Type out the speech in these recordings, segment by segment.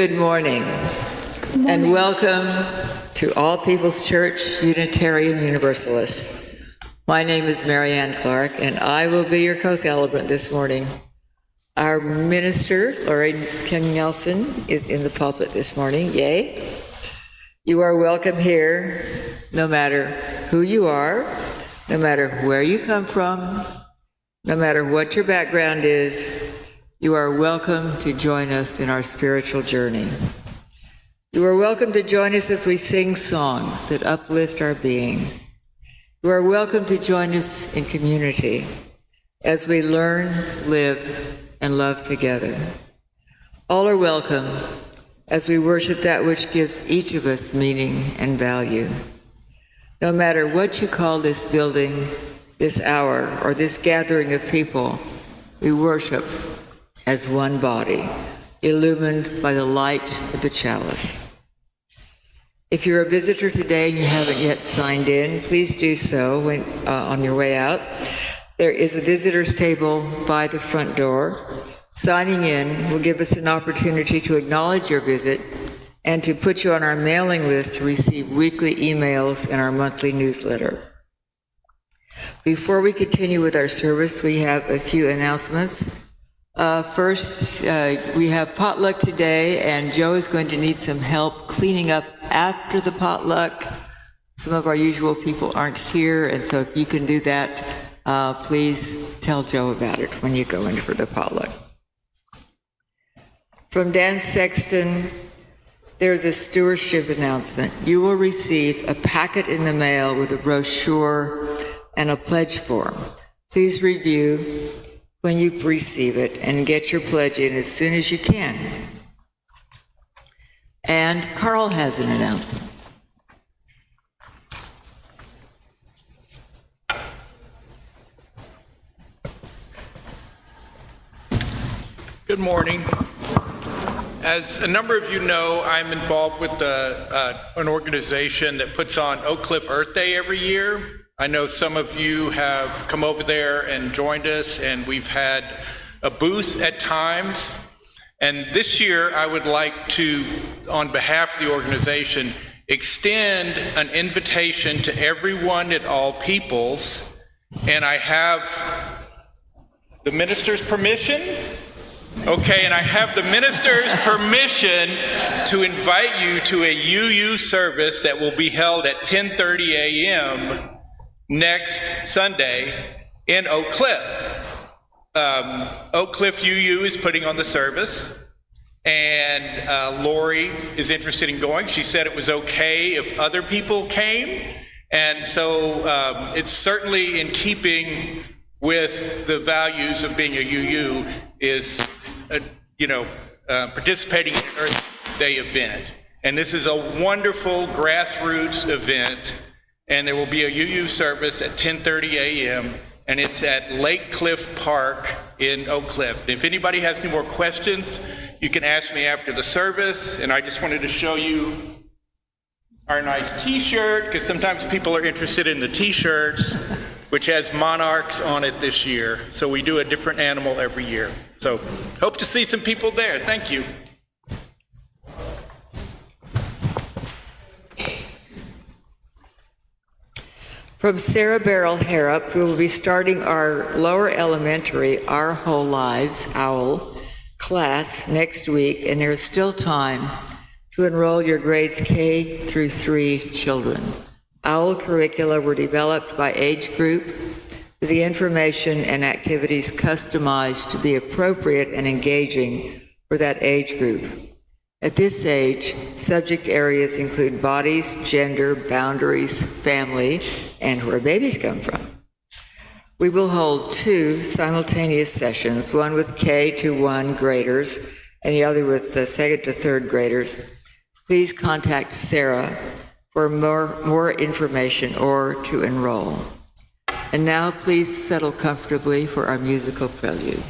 Good morning, and welcome to All People's Church, Unitarian Universalist. My name is Mary Ann Clark, and I will be your co-celebrant this morning. Our minister, Lorraine King Nelson, is in the pulpit this morning. Yay! You are welcome here, no matter who you are, no matter where you come from, no matter what your background is. You are welcome to join us in our spiritual journey. You are welcome to join us as we sing songs that uplift our being. You are welcome to join us in community as we learn, live, and love together. All are welcome as we worship that which gives each of us meaning and value. No matter what you call this building, this hour, or this gathering of people, we worship as one body, illumined by the light of the chalice. If you're a visitor today and you haven't yet signed in, please do so on your way out. There is a visitor's table by the front door. Signing in will give us an opportunity to acknowledge your visit and to put you on our mailing list to receive weekly emails and our monthly newsletter. Before we continue with our service, we have a few announcements. First, we have potluck today, and Joe is going to need some help cleaning up after the potluck. Some of our usual people aren't here, and so if you can do that, please tell Joe about it when you go in for the potluck. From Dan Sexton, there's a stewardship announcement. You will receive a packet in the mail with a brochure and a pledge form. Please review when you receive it and get your pledge in as soon as you can. And Carl has an announcement. Good morning. As a number of you know, I'm involved with an organization that puts on Oak Cliff Earth Day every year. I know some of you have come over there and joined us, and we've had a booth at times. And this year, I would like to, on behalf of the organization, extend an invitation to everyone at All Peoples. And I have the minister's permission. Okay, and I have the minister's permission to invite you to a UU service that will be held at 10:30 a.m. next Sunday in Oak Cliff. Oak Cliff UU is putting on the service, and Lori is interested in going. She said it was okay if other people came, and so it's certainly in keeping with the values of being a UU is, participating in an Earth Day event. And this is a wonderful grassroots event. And there will be a UU service at 10:30 a.m., and it's at Lake Cliff Park in Oak Cliff. If anybody has any more questions, you can ask me after the service. And I just wanted to show you our nice t-shirt, because sometimes people are interested in the t-shirts, which has monarchs on it this year. So we do a different animal every year. So hope to see some people there. Thank you. From Sarah Barrel Harrop, we will be starting our lower elementary, Our Whole Lives, OWL, class next week, and there is still time to enroll your grades K through 3 children. OWL curricula were developed by age group with the information and activities customized to be appropriate and engaging for that age group. At this age, subject areas include bodies, gender, boundaries, family, and where babies come from. We will hold 2 simultaneous sessions, one with K to 1 graders and the other with the 2nd to 3rd graders. Please contact Sarah for more information or to enroll. And now please settle comfortably for our musical prelude.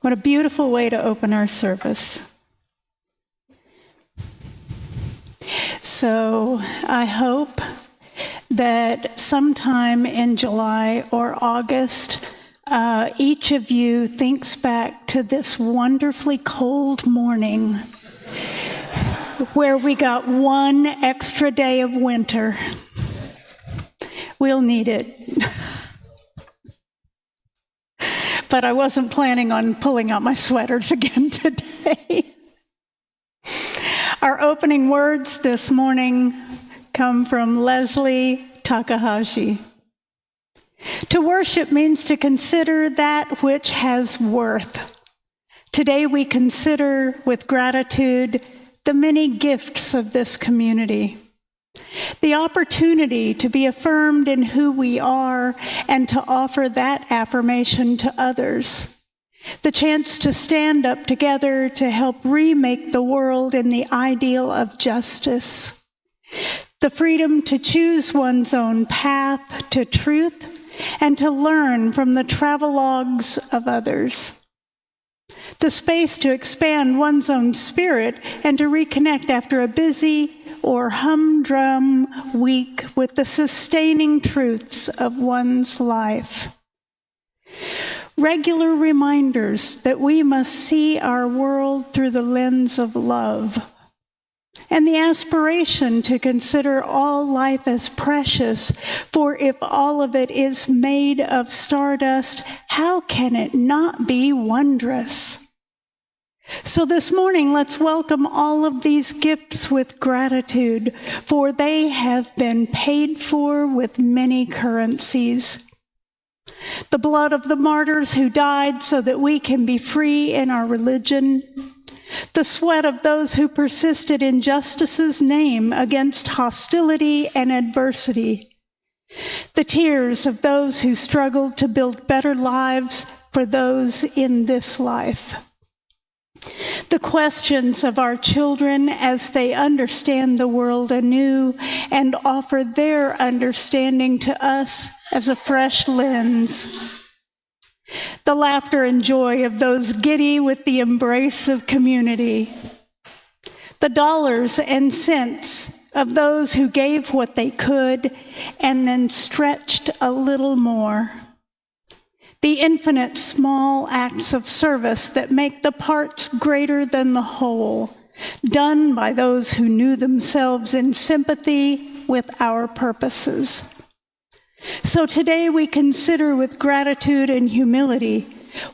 What a beautiful way to open our service. So I hope that sometime in July or August, each of you thinks back to this wonderfully cold morning where we got one extra day of winter. We'll need it. But I wasn't planning on pulling out my sweaters again today. Our opening words this morning come from Leslie Takahashi. To worship means to consider that which has worth. Today we consider with gratitude the many gifts of this community. The opportunity to be affirmed in who we are and to offer that affirmation to others. The chance to stand up together to help remake the world in the ideal of justice. The freedom to choose one's own path to truth and to learn from the travelogues of others. The space to expand one's own spirit and to reconnect after a busy or humdrum week with the sustaining truths of one's life. Regular reminders that we must see our world through the lens of love, and the aspiration to consider all life as precious, for if all of it is made of stardust, how can it not be wondrous? So this morning, let's welcome all of these gifts with gratitude, for they have been paid for with many currencies. The blood of the martyrs who died so that we can be free in our religion. The sweat of those who persisted in justice's name against hostility and adversity. The tears of those who struggled to build better lives for those in this life. The questions of our children as they understand the world anew and offer their understanding to us as a fresh lens. The laughter and joy of those giddy with the embrace of community. The dollars and cents of those who gave what they could and then stretched a little more. The infinite small acts of service that make the parts greater than the whole, done by those who knew themselves in sympathy with our purposes. So today we consider with gratitude and humility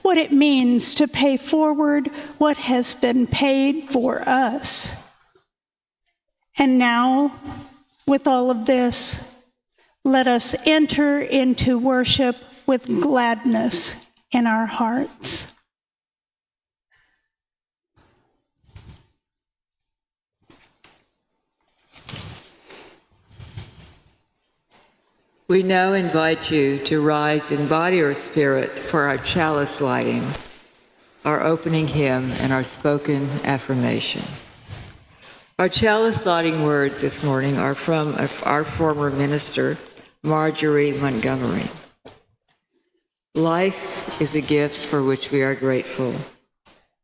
what it means to pay forward what has been paid for us. And now, with all of this, let us enter into worship with gladness in our hearts. We now invite you to rise in body or spirit for our chalice lighting, our opening hymn, and our spoken affirmation. Our chalice lighting words this morning are from our former minister, Marjorie Montgomery. Life is a gift for which we are grateful.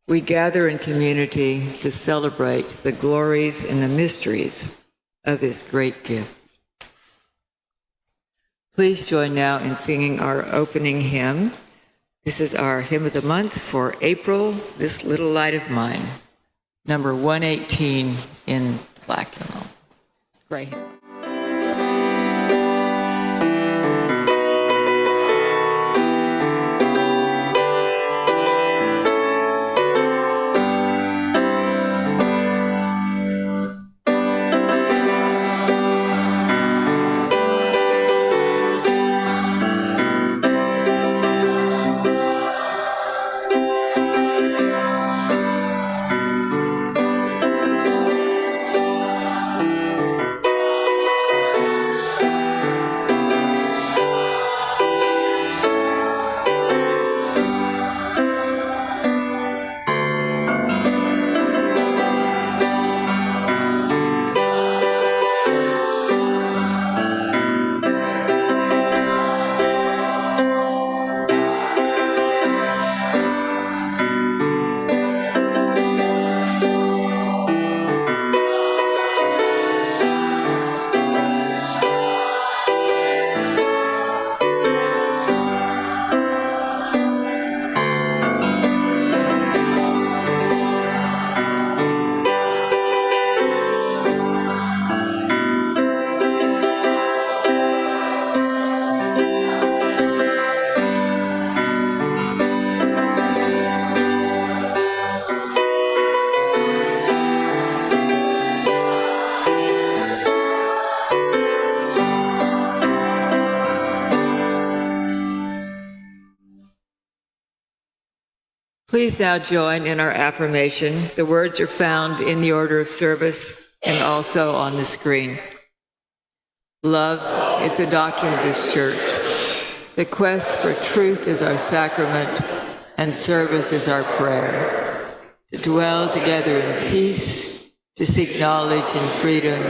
We gather in community to celebrate the glories and the mysteries of this great gift. Please join now in singing our opening hymn. This is our hymn of the month for April, This Little Light of Mine, number 118 in black hymnal. Gray hymnal. Please now join in our affirmation. The words are found in the order of service and also on the screen. Love is the doctrine of this church. The quest for truth is our sacrament, and service is our prayer. To dwell together in peace, to seek knowledge and freedom,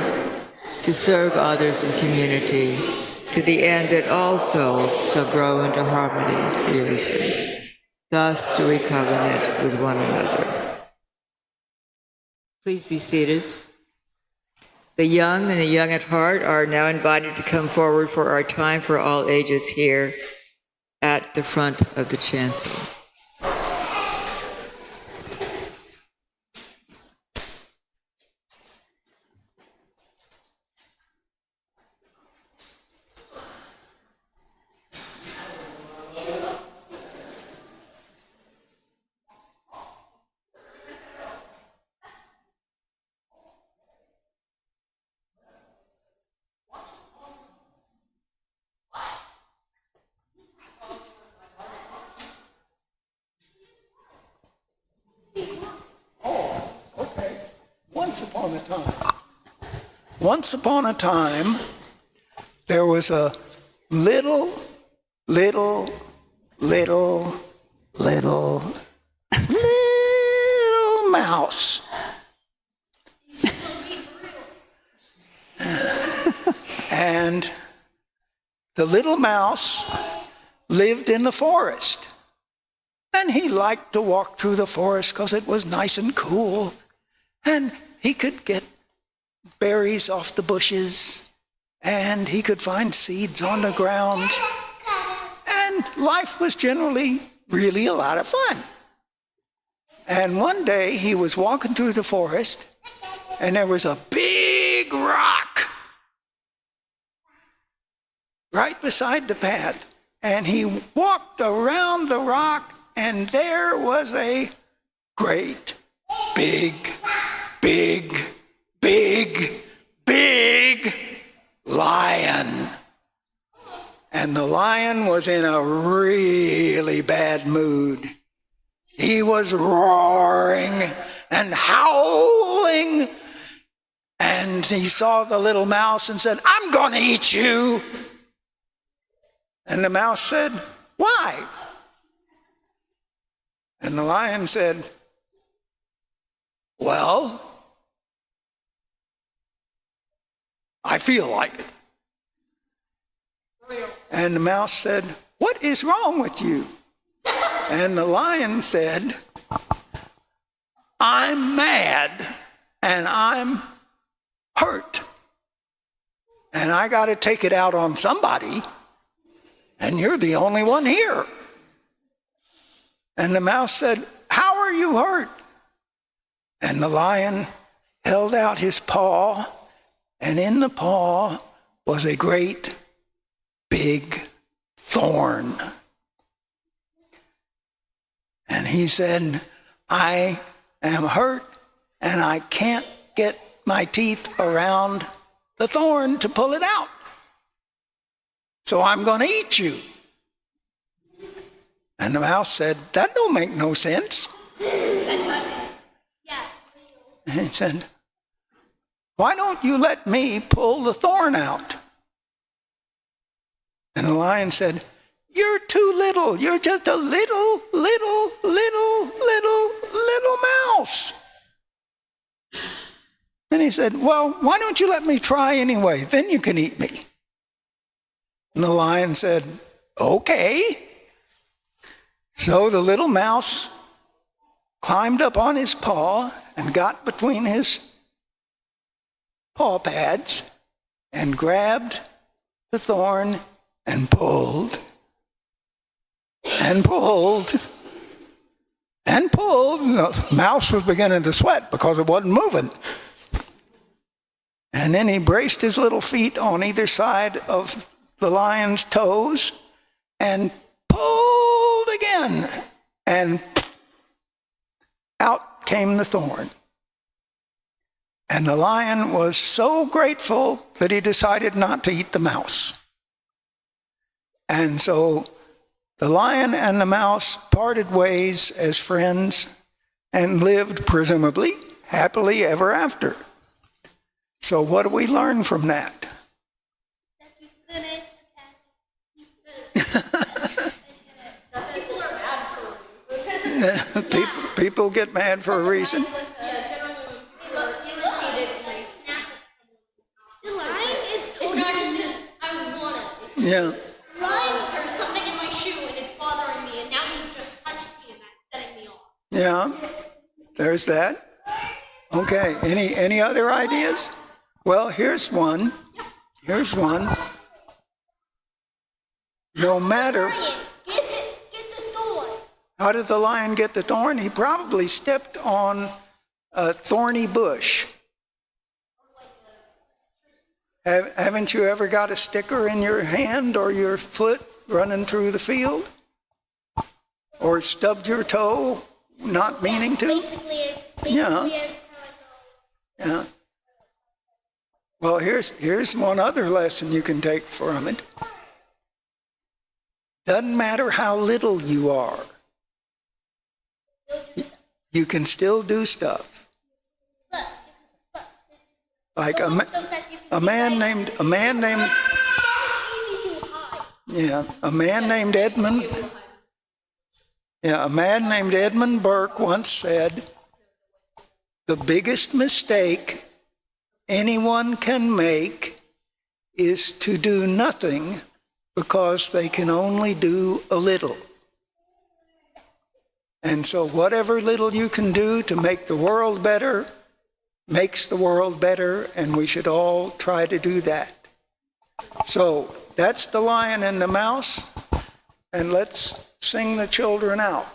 to serve others in community, to the end that all souls shall grow into harmony in creation. Thus do we covenant with one another. Please be seated. The young and the young at heart are now invited to come forward for our time for all ages here at the front of the chancel. Once upon a time, there was a little mouse. And the little mouse lived in the forest. And he liked to walk through the forest because it was nice and cool. And he could get berries off the bushes, and he could find seeds on the ground. And life was generally really a lot of fun. And one day he was walking through the forest, and there was a big rock right beside the path. And he walked around the rock, and there was a great big lion. And the lion was in a really bad mood. He was roaring and howling. And he saw the little mouse and said, "I'm going to eat you." And the mouse said, "Why?" And the lion said, "Well, I feel like it." And the mouse said, "What is wrong with you?" And the lion said, "I'm mad and I'm hurt. And I got to take it out on somebody. And you're the only one here." And the mouse said, "How are you hurt?" And the lion held out his paw, and in the paw was a great big thorn. And he said, "I am hurt, and I can't get my teeth around the thorn to pull it out. So I'm going to eat you." And the mouse said, "That don't make no sense." And he said, "Why don't you let me pull the thorn out?" And the lion said, "You're too little. You're just a little mouse." And he said, "Well, why don't you let me try anyway? Then you can eat me." And the lion said, "Okay." So the little mouse climbed up on his paw and got between his paw pads and grabbed the thorn and pulled and pulled and pulled. The mouse was beginning to sweat because it wasn't moving. And then he braced his little feet on either side of the lion's toes and pulled again. And out came the thorn. And the lion was so grateful that he decided not to eat the mouse. And so The lion and the mouse parted ways as friends and lived, presumably, happily ever after. So what do we learn from that? People get mad for a reason. Yeah. There's something in my shoe and it's bothering me, and now you just touched me and that's setting me off. Yeah. There's that. Okay. Any other ideas? Well, here's one. Here's one. No matter. Get the thorn. How did the lion get the thorn? He probably stepped on a thorny bush. Haven't you ever got a sticker in your hand or your foot running through the field? Or stubbed your toe, not meaning to? Yeah. Yeah. Well, here's one other lesson you can take from it. Doesn't matter how little you are. You can still do stuff. Like a man named Edmund Burke once said, "The biggest mistake anyone can make is to do nothing because they can only do a little." And so whatever little you can do to make the world better makes the world better, and we should all try to do that. So that's the lion and the mouse, and let's sing the children out.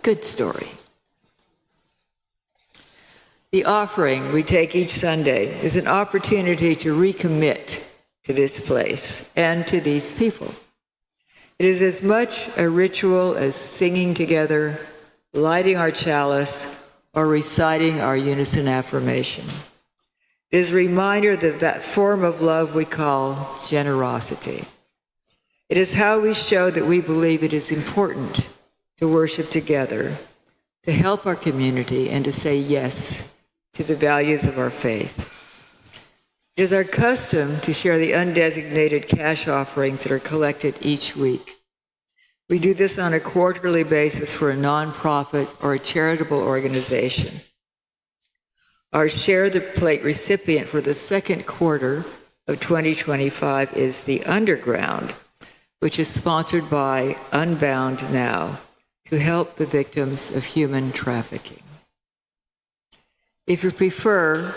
Good story. The offering we take each Sunday is an opportunity to recommit to this place and to these people. It is as much a ritual as singing together, lighting our chalice, or reciting our unison affirmation. It is a reminder of that form of love we call generosity. It is how we show that we believe it is important to worship together, to help our community, and to say yes to the values of our faith. It is our custom to share the undesignated cash offerings that are collected each week. We do this on a quarterly basis for a nonprofit or a charitable organization. Our Share the Plate recipient for the second quarter of 2025 is the Underground, which is sponsored by Unbound Now, to help the victims of human trafficking. If you prefer,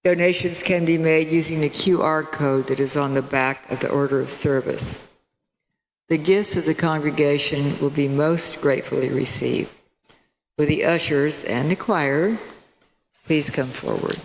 donations can be made using the QR code that is on the back of the order of service. The gifts of the congregation will be most gratefully received. Will the ushers and the choir please come forward?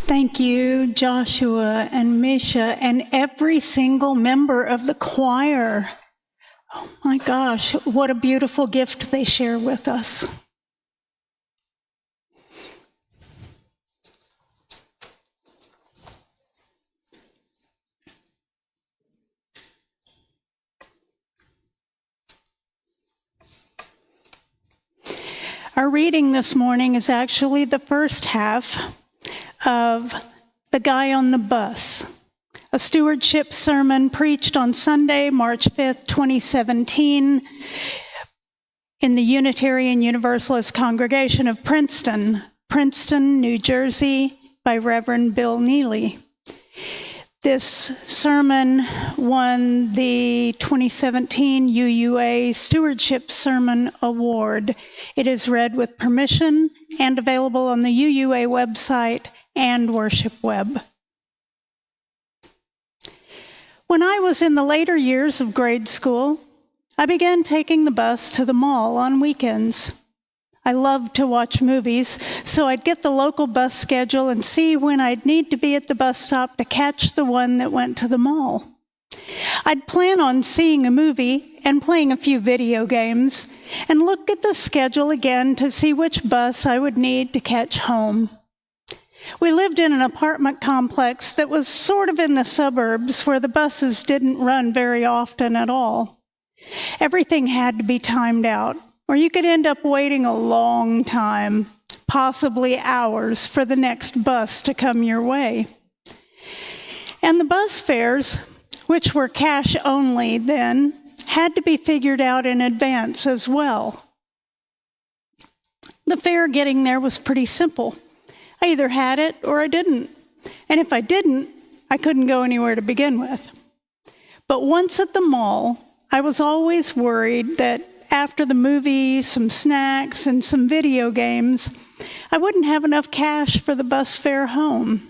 Thank you, Joshua and Misha, and every single member of the choir. Oh my gosh, what a beautiful gift they share with us. Our reading this morning is actually the first half of The Guy on the Bus, a stewardship sermon preached on Sunday, March 5th, 2017, in the Unitarian Universalist congregation of Princeton, New Jersey, by Reverend Bill Neely. This sermon won the 2017 UUA Stewardship Sermon Award. It is read with permission and available on the UUA website and Worship Web. When I was in the later years of grade school, I began taking the bus to the mall on weekends. I loved to watch movies, so I'd get the local bus schedule and see when I'd need to be at the bus stop to catch the one that went to the mall. I'd plan on seeing a movie and playing a few video games, and look at the schedule again to see which bus I would need to catch home. We lived in an apartment complex that was sort of in the suburbs where the buses didn't run very often at all. Everything had to be timed out, or you could end up waiting a long time, possibly hours, for the next bus to come your way. And the bus fares, which were cash only then, had to be figured out in advance as well. The fare getting there was pretty simple. I either had it or I didn't. And if I didn't, I couldn't go anywhere to begin with. But once at the mall, I was always worried that after the movie, some snacks, and some video games, I wouldn't have enough cash for the bus fare home.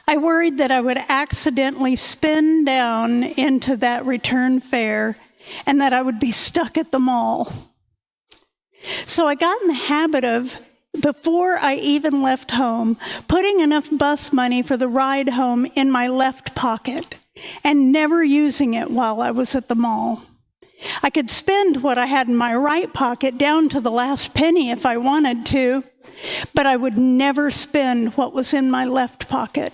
I worried that I would accidentally spin down into that return fare and that I would be stuck at the mall. So I got in the habit of, before I even left home, putting enough bus money for the ride home in my left pocket and never using it while I was at the mall. I could spend what I had in my right pocket down to the last penny if I wanted to, but I would never spend what was in my left pocket.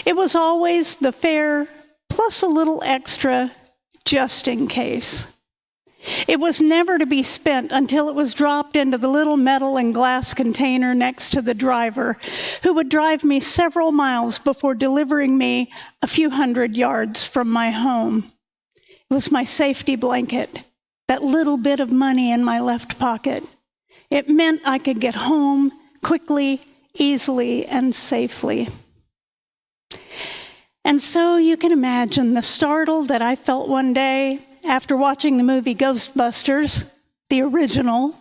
It was always the fare plus a little extra just in case. It was never to be spent until it was dropped into the little metal and glass container next to the driver, who would drive me several miles before delivering me a few hundred yards from my home. It was my safety blanket, that little bit of money in my left pocket. It meant I could get home quickly, easily, and safely. And so you can imagine the startle that I felt one day after watching the movie Ghostbusters, the original,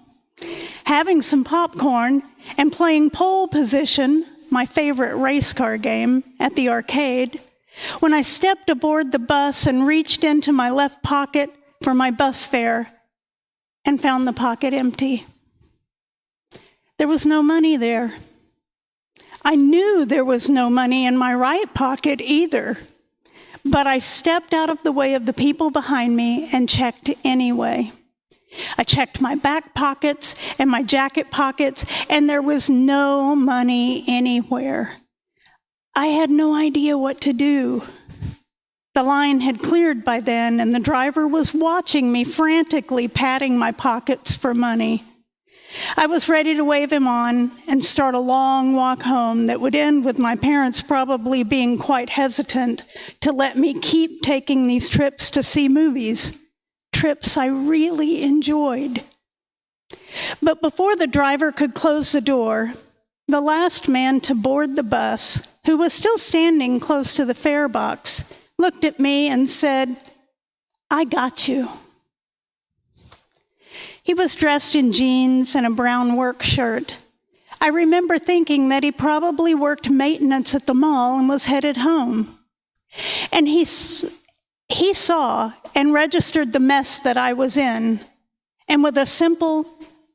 having some popcorn, and playing pole position, my favorite race car game, at the arcade, when I stepped aboard the bus and reached into my left pocket for my bus fare and found the pocket empty. There was no money there. I knew there was no money in my right pocket either, but I stepped out of the way of the people behind me and checked anyway. I checked my back pockets and my jacket pockets, and there was no money anywhere. I had no idea what to do. The line had cleared by then, and the driver was watching me frantically patting my pockets for money. I was ready to wave him on and start a long walk home that would end with my parents probably being quite hesitant to let me keep taking these trips to see movies, trips I really enjoyed. But before the driver could close the door, the last man to board the bus, who was still standing close to the fare box, looked at me and said, "I got you." He was dressed in jeans and a brown work shirt. I remember thinking that he probably worked maintenance at the mall and was headed home. And he saw and registered the mess that I was in. And with a simple,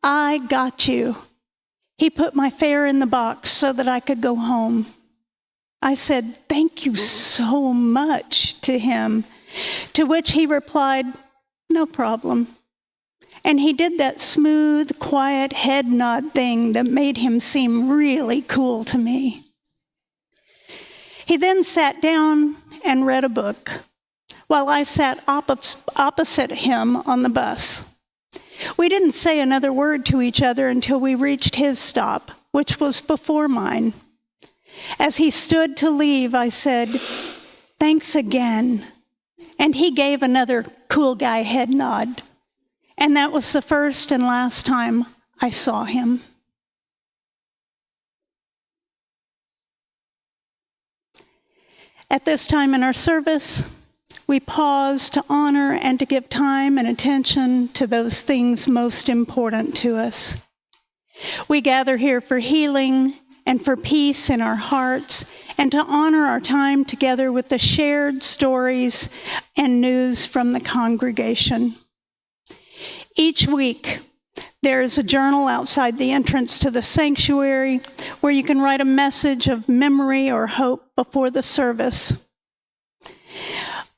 "I got you," He put my fare in the box so that I could go home. I said, "Thank you so much," to him, to which he replied, "No problem." And he did that smooth, quiet head nod thing that made him seem really cool to me. He then sat down and read a book while I sat opposite him on the bus. We didn't say another word to each other until we reached his stop, which was before mine. As he stood to leave, I said, "Thanks again." And he gave another cool guy head nod. And that was the first and last time I saw him. At this time in our service, we pause to honor and to give time and attention to those things most important to us. We gather here for healing and for peace in our hearts, and to honor our time together with the shared stories and news from the congregation. Each week, there is a journal outside the entrance to the sanctuary where you can write a message of memory or hope before the service.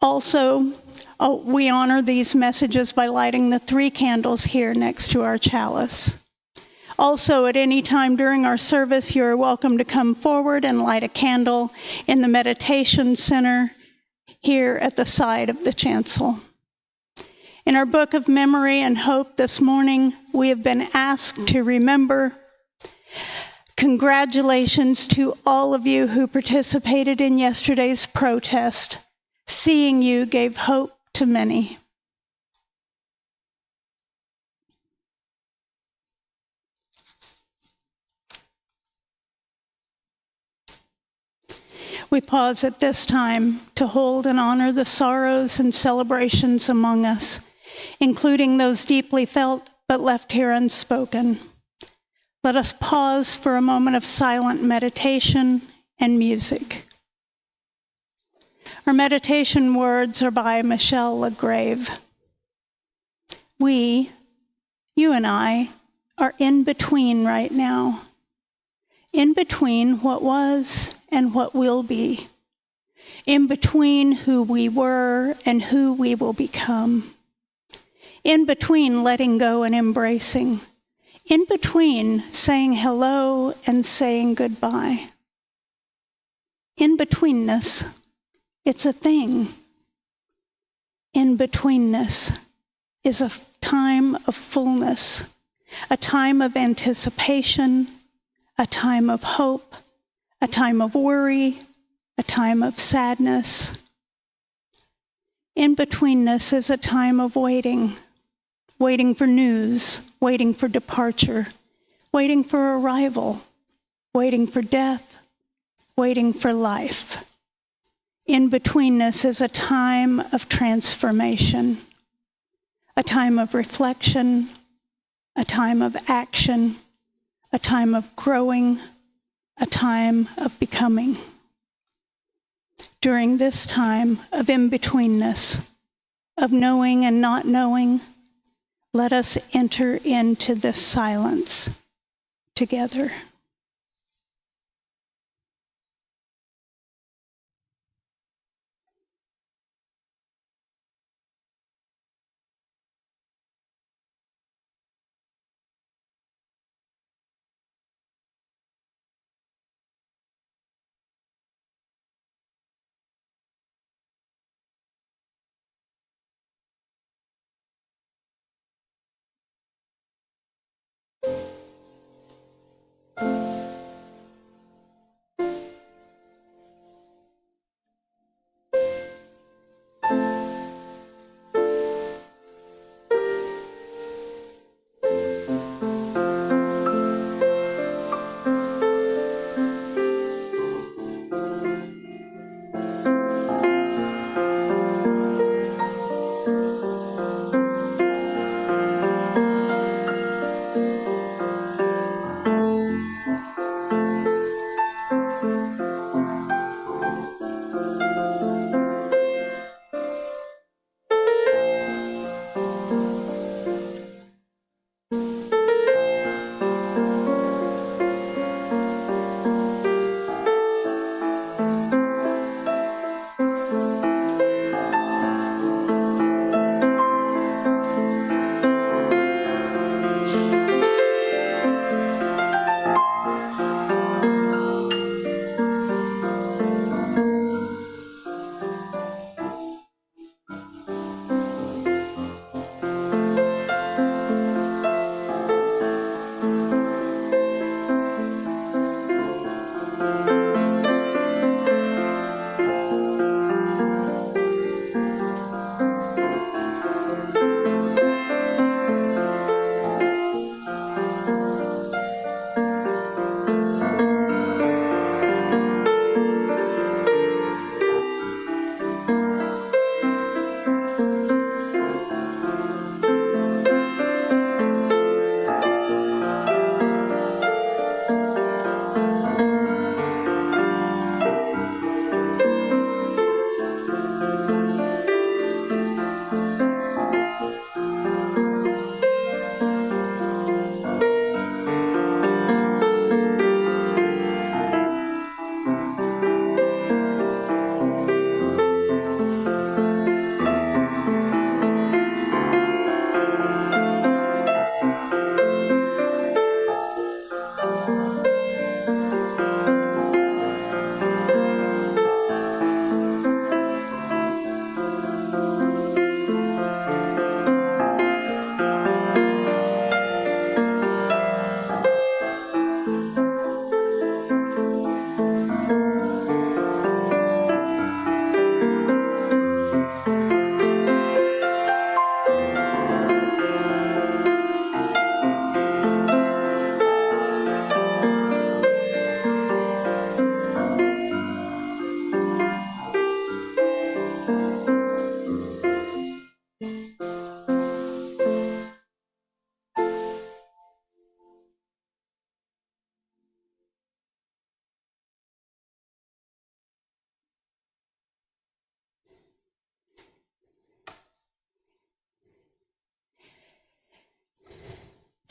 Also, we honor these messages by lighting the 3 candles here next to our chalice. Also, at any time during our service, you are welcome to come forward and light a candle in the meditation center here at the side of the chancel. In our book of memory and hope this morning, we have been asked to remember. Congratulations to all of you who participated in yesterday's protest. Seeing you gave hope to many. We pause at this time to hold and honor the sorrows and celebrations among us, including those deeply felt but left here unspoken. Let us pause for a moment of silent meditation and music. Our meditation words are by Michelle LaGrave. We, you and I, are in between right now. In between what was and what will be. In between who we were and who we will become. In between letting go and embracing. In between saying hello and saying goodbye. In betweenness, it's a thing. In betweenness is a time of fullness, a time of anticipation, a time of hope, a time of worry, a time of sadness. In betweenness is a time of waiting, waiting for news, waiting for departure, waiting for arrival, waiting for death, waiting for life. In betweenness is a time of transformation, a time of reflection, a time of action, a time of growing, a time of becoming. During this time of in-betweenness, of knowing and not knowing, let us enter into this silence together.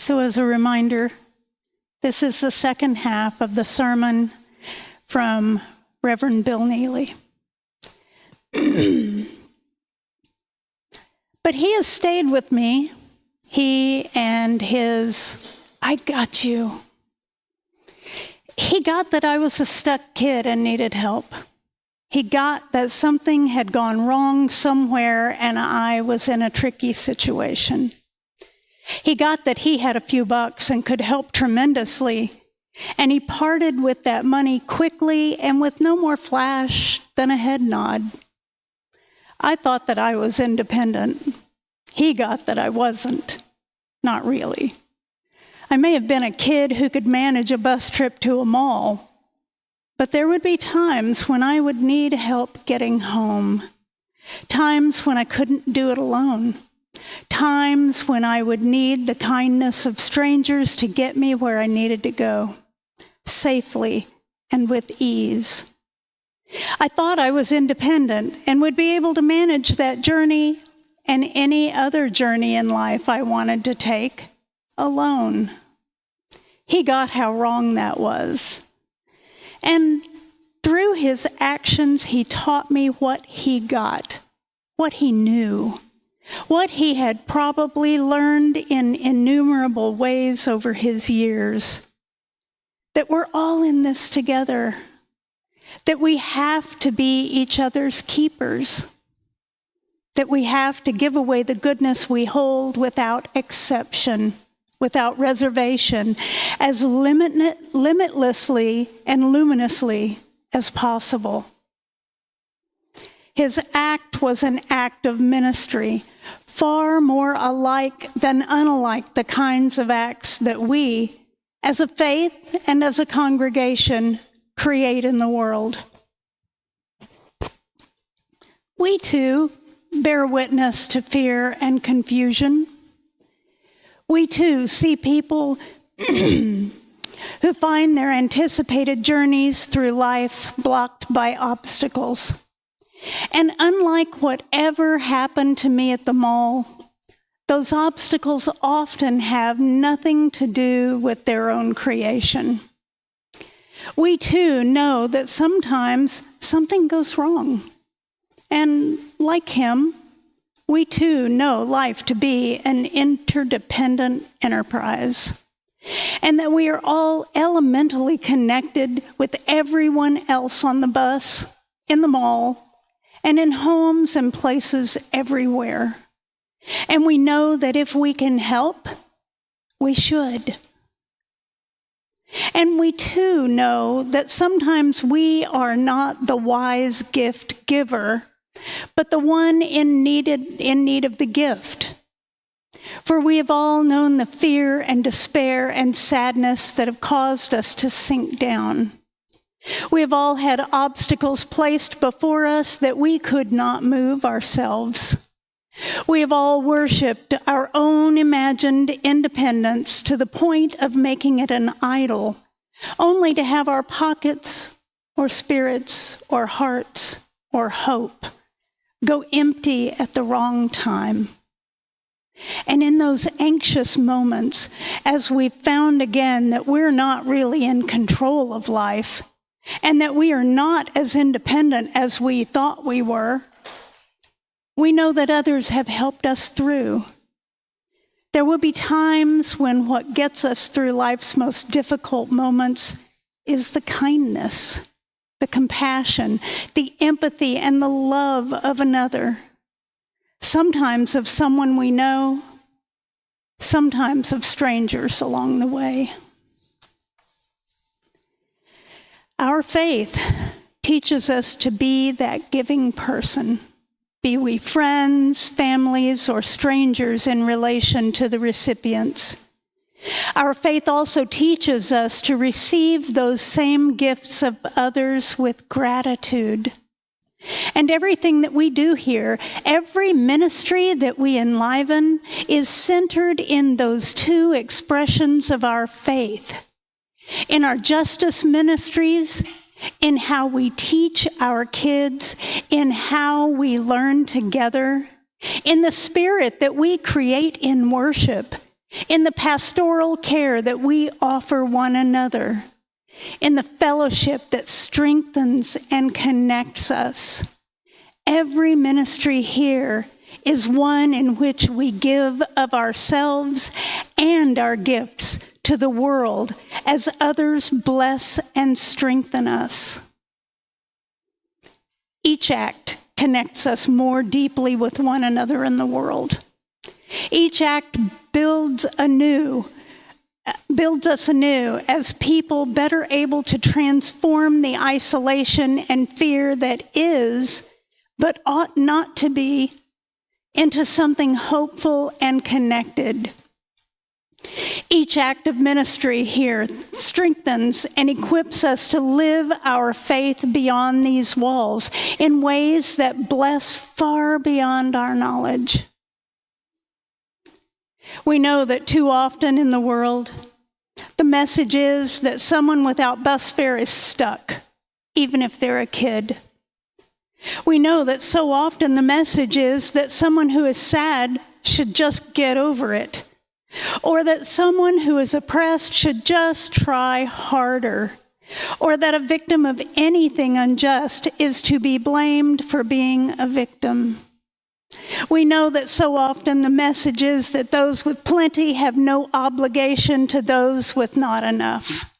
So as a reminder, this is the second half of the sermon from Reverend Bill Neely. But he has stayed with me, he and his, I got you. He got that I was a stuck kid and needed help. He got that something had gone wrong somewhere and I was in a tricky situation. He got that he had a few bucks and could help tremendously, and he parted with that money quickly and with no more flash than a head nod. I thought that I was independent. He got that I wasn't. Not really. I may have been a kid who could manage a bus trip to a mall, but there would be times when I would need help getting home, times when I couldn't do it alone, times when I would need the kindness of strangers to get me where I needed to go, safely and with ease. I thought I was independent and would be able to manage that journey and any other journey in life I wanted to take alone. He got how wrong that was. And through his actions, he taught me what he got, what he knew, what he had probably learned in innumerable ways over his years. That we're all in this together. That we have to be each other's keepers. That we have to give away the goodness we hold without exception, without reservation, as limitlessly and luminously as possible. His act was an act of ministry, far more alike than unlike the kinds of acts that we, as a faith and as a congregation, create in the world. We too bear witness to fear and confusion. We too see people who find their anticipated journeys through life blocked by obstacles. And unlike whatever happened to me at the mall, those obstacles often have nothing to do with their own creation. We too know that sometimes something goes wrong. And like him, we too know life to be an interdependent enterprise. And that we are all elementally connected with everyone else on the bus, in the mall, and in homes and places everywhere. And we know that if we can help, we should. And we too know that sometimes we are not the wise gift giver, but the one in need of the gift. For we have all known the fear and despair and sadness that have caused us to sink down. We have all had obstacles placed before us that we could not move ourselves. We have all worshiped our own imagined independence to the point of making it an idol, only to have our pockets or spirits or hearts or hope go empty at the wrong time. And in those anxious moments, as we've found again that we're not really in control of life, and that we are not as independent as we thought we were, we know that others have helped us through. There will be times when what gets us through life's most difficult moments is the kindness, the compassion, the empathy, and the love of another. Sometimes of someone we know, sometimes of strangers along the way. Our faith teaches us to be that giving person, be we friends, families, or strangers in relation to the recipients. Our faith also teaches us to receive those same gifts of others with gratitude. And everything that we do here, every ministry that we enliven, is centered in those two expressions of our faith. In our justice ministries, in how we teach our kids, in how we learn together, in the spirit that we create in worship, in the pastoral care that we offer one another, in the fellowship that strengthens and connects us. Every ministry here is one in which we give of ourselves and our gifts to the world as others bless and strengthen us. Each act connects us more deeply with one another in the world. Each act builds us anew as people better able to transform the isolation and fear that is, but ought not to be, into something hopeful and connected. Each act of ministry here strengthens and equips us to live our faith beyond these walls in ways that bless far beyond our knowledge. We know that too often in the world, the message is that someone without bus fare is stuck, even if they're a kid. We know that so often the message is that someone who is sad should just get over it, or that someone who is oppressed should just try harder, or that a victim of anything unjust is to be blamed for being a victim. We know that so often the message is that those with plenty have no obligation to those with not enough,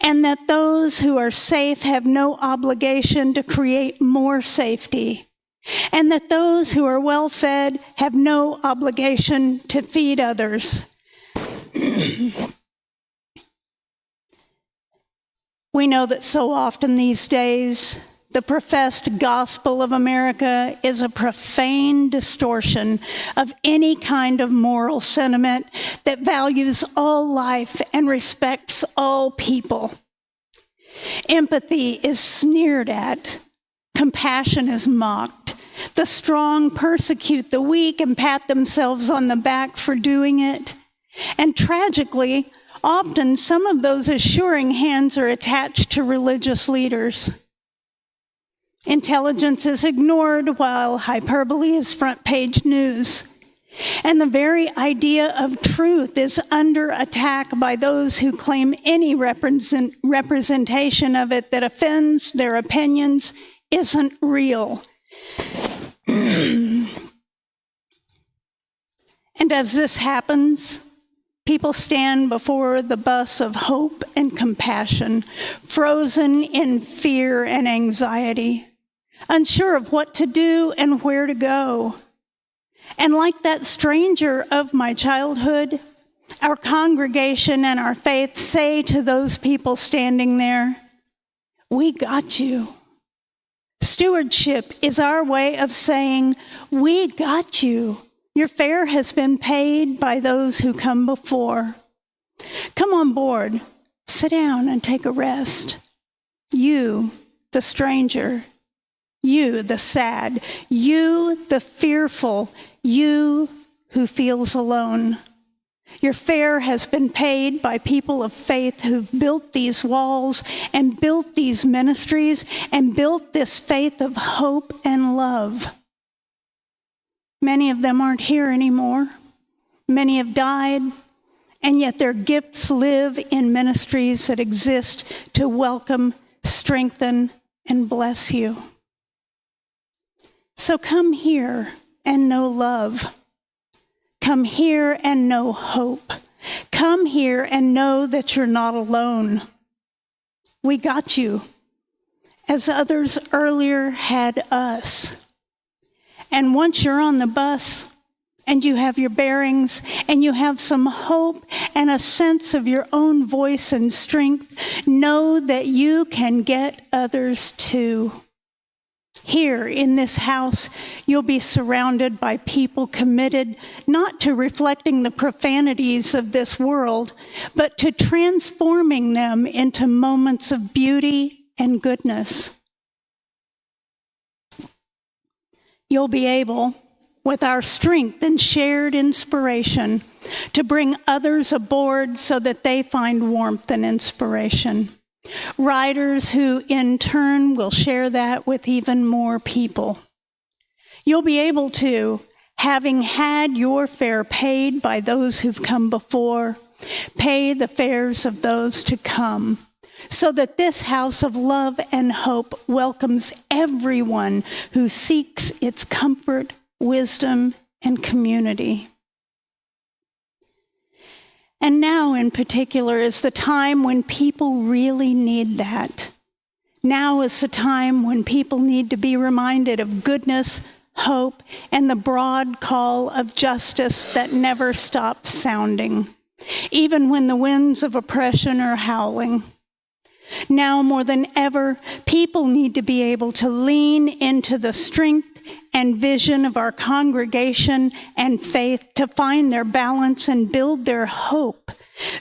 and that those who are safe have no obligation to create more safety, and that those who are well-fed have no obligation to feed others. We know that so often these days, the professed gospel of America is a profane distortion of any kind of moral sentiment that values all life and respects all people. Empathy is sneered at. Compassion is mocked. The strong persecute the weak and pat themselves on the back for doing it. And tragically, often some of those assuring hands are attached to religious leaders. Intelligence is ignored while hyperbole is front-page news. And the very idea of truth is under attack by those who claim any representation of it that offends their opinions isn't real. And as this happens, people stand before the bus of hope and compassion, frozen in fear and anxiety, unsure of what to do and where to go. And like that stranger of my childhood, our congregation and our faith say to those people standing there, "We got you." Stewardship is our way of saying, "We got you. Your fare has been paid by those who come before. Come on board, sit down and take a rest. You, the stranger, you, the sad, you, the fearful, you who feels alone. Your fare has been paid by people of faith who've built these walls and built these ministries and built this faith of hope and love. Many of them aren't here anymore. Many have died, and yet their gifts live in ministries that exist to welcome, strengthen, and bless you. So come here and know love. Come here and know hope. Come here and know that you're not alone. We got you, as others earlier had us. And once you're on the bus and you have your bearings and you have some hope and a sense of your own voice and strength, know that you can get others too. Here in this house, you'll be surrounded by people committed not to reflecting the profanities of this world, but to transforming them into moments of beauty and goodness. You'll be able, with our strength and shared inspiration, to bring others aboard so that they find warmth and inspiration. Riders who, in turn, will share that with even more people. You'll be able to having had your fare paid by those who've come before, pay the fares of those to come, so that this house of love and hope welcomes everyone who seeks its comfort, wisdom, and community. And now, in particular, is the time when people really need that. Now is the time when people need to be reminded of goodness, hope, and the broad call of justice that never stops sounding, even when the winds of oppression are howling. Now more than ever, people need to be able to lean into the strength and vision of our congregation and faith to find their balance and build their hope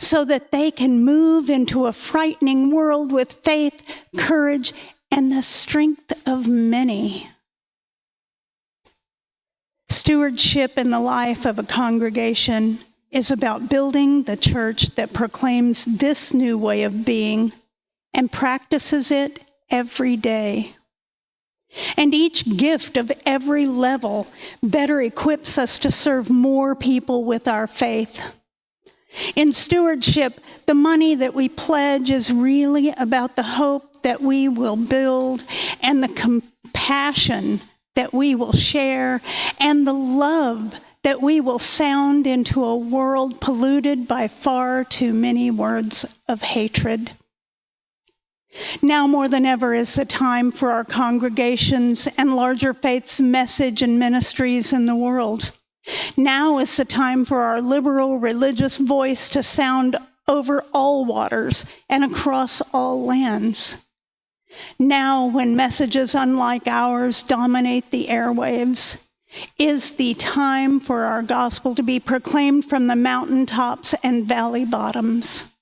so that they can move into a frightening world with faith, courage, and the strength of many. Stewardship in the life of a congregation is about building the church that proclaims this new way of being and practices it every day. And each gift of every level better equips us to serve more people with our faith. In stewardship, the money that we pledge is really about the hope that we will build and the compassion that we will share and the love that we will sound into a world polluted by far too many words of hatred. Now more than ever is the time for our congregations and larger faith's message and ministries in the world. Now is the time for our liberal religious voice to sound over all waters and across all lands. Now, when messages unlike ours dominate the airwaves, is the time for our gospel to be proclaimed from the mountaintops and valley bottoms.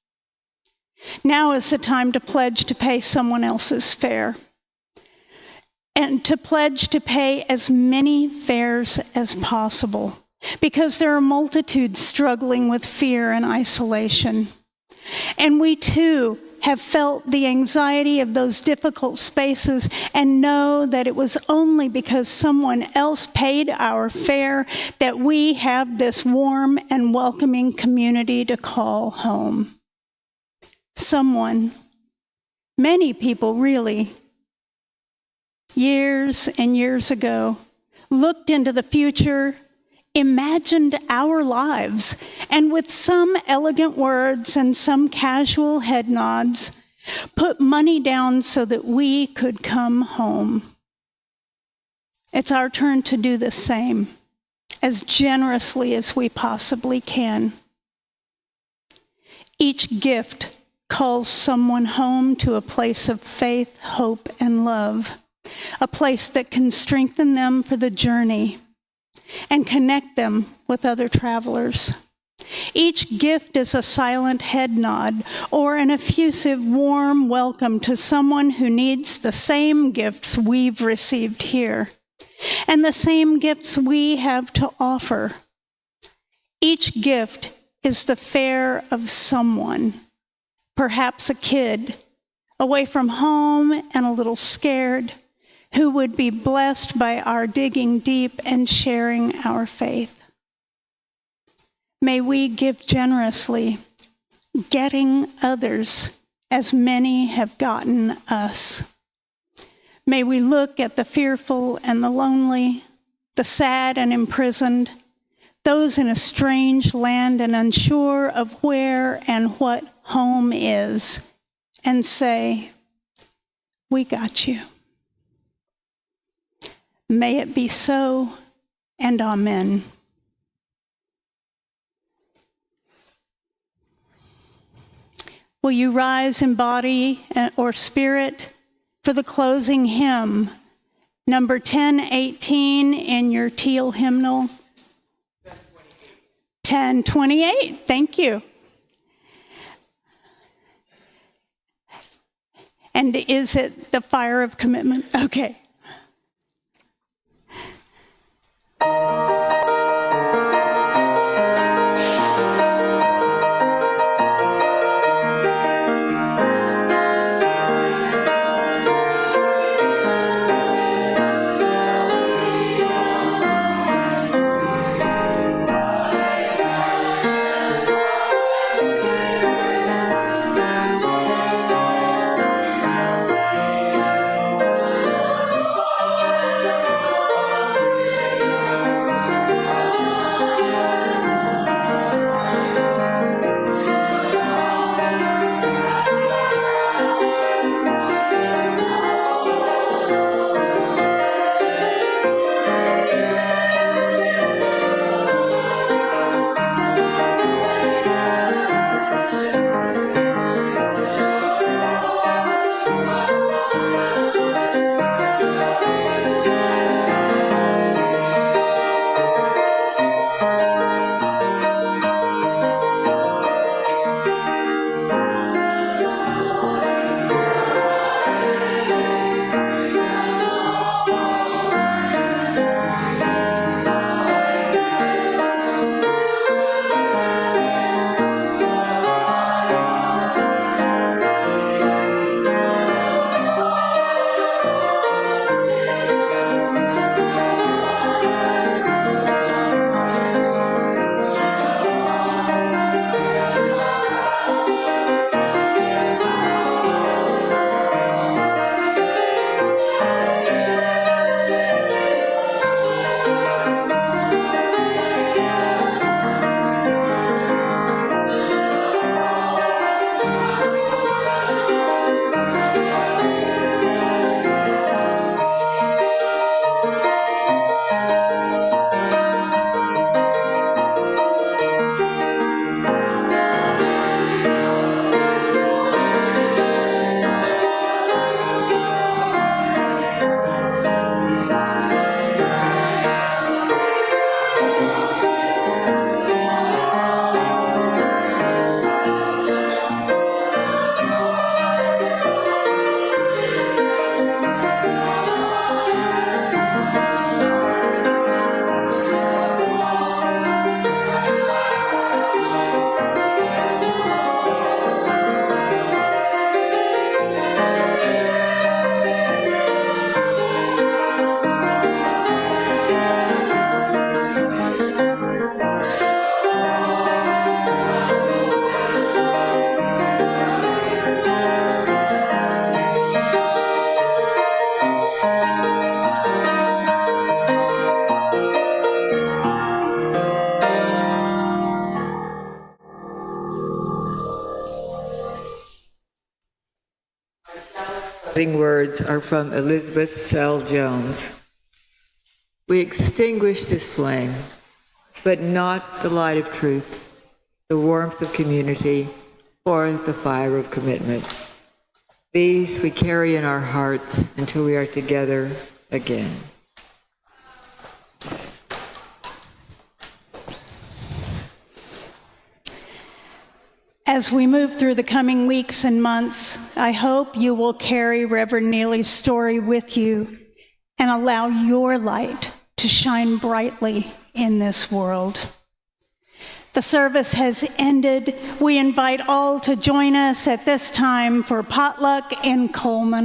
Now is the time to pledge to pay someone else's fare, and to pledge to pay as many fares as possible, because there are multitudes struggling with fear and isolation. And we too have felt the anxiety of those difficult spaces and know that it was only because someone else paid our fare that we have this warm and welcoming community to call home. Someone, many people really, years and years ago, looked into the future, imagined our lives, and with some elegant words and some casual head nods, put money down so that we could come home. It's our turn to do the same, as generously as we possibly can. Each gift calls someone home to a place of faith, hope, and love, a place that can strengthen them for the journey and connect them with other travelers. Each gift is a silent head nod or an effusive, warm welcome to someone who needs the same gifts we've received here and the same gifts we have to offer. Each gift is the fare of someone, perhaps a kid, away from home and a little scared, who would be blessed by our digging deep and sharing our faith. May we give generously, getting others as many have gotten us. May we look at the fearful and the lonely, the sad and imprisoned, those in a strange land and unsure of where and what home is, and say, "We got you." May it be so, and amen. Will you rise in body or spirit for the closing hymn, number 1018 in your teal hymnal? 1028, thank you. And is it the fire of commitment? Okay. Closing words are from Elizabeth Sell Jones. We extinguish this flame, but not the light of truth, the warmth of community, or the fire of commitment. These we carry in our hearts until we are together again. As we move through the coming weeks and months, I hope you will carry Reverend Neely's story with you and allow your light to shine brightly in this world. The service has ended. We invite all to join us at this time for potluck in Coleman.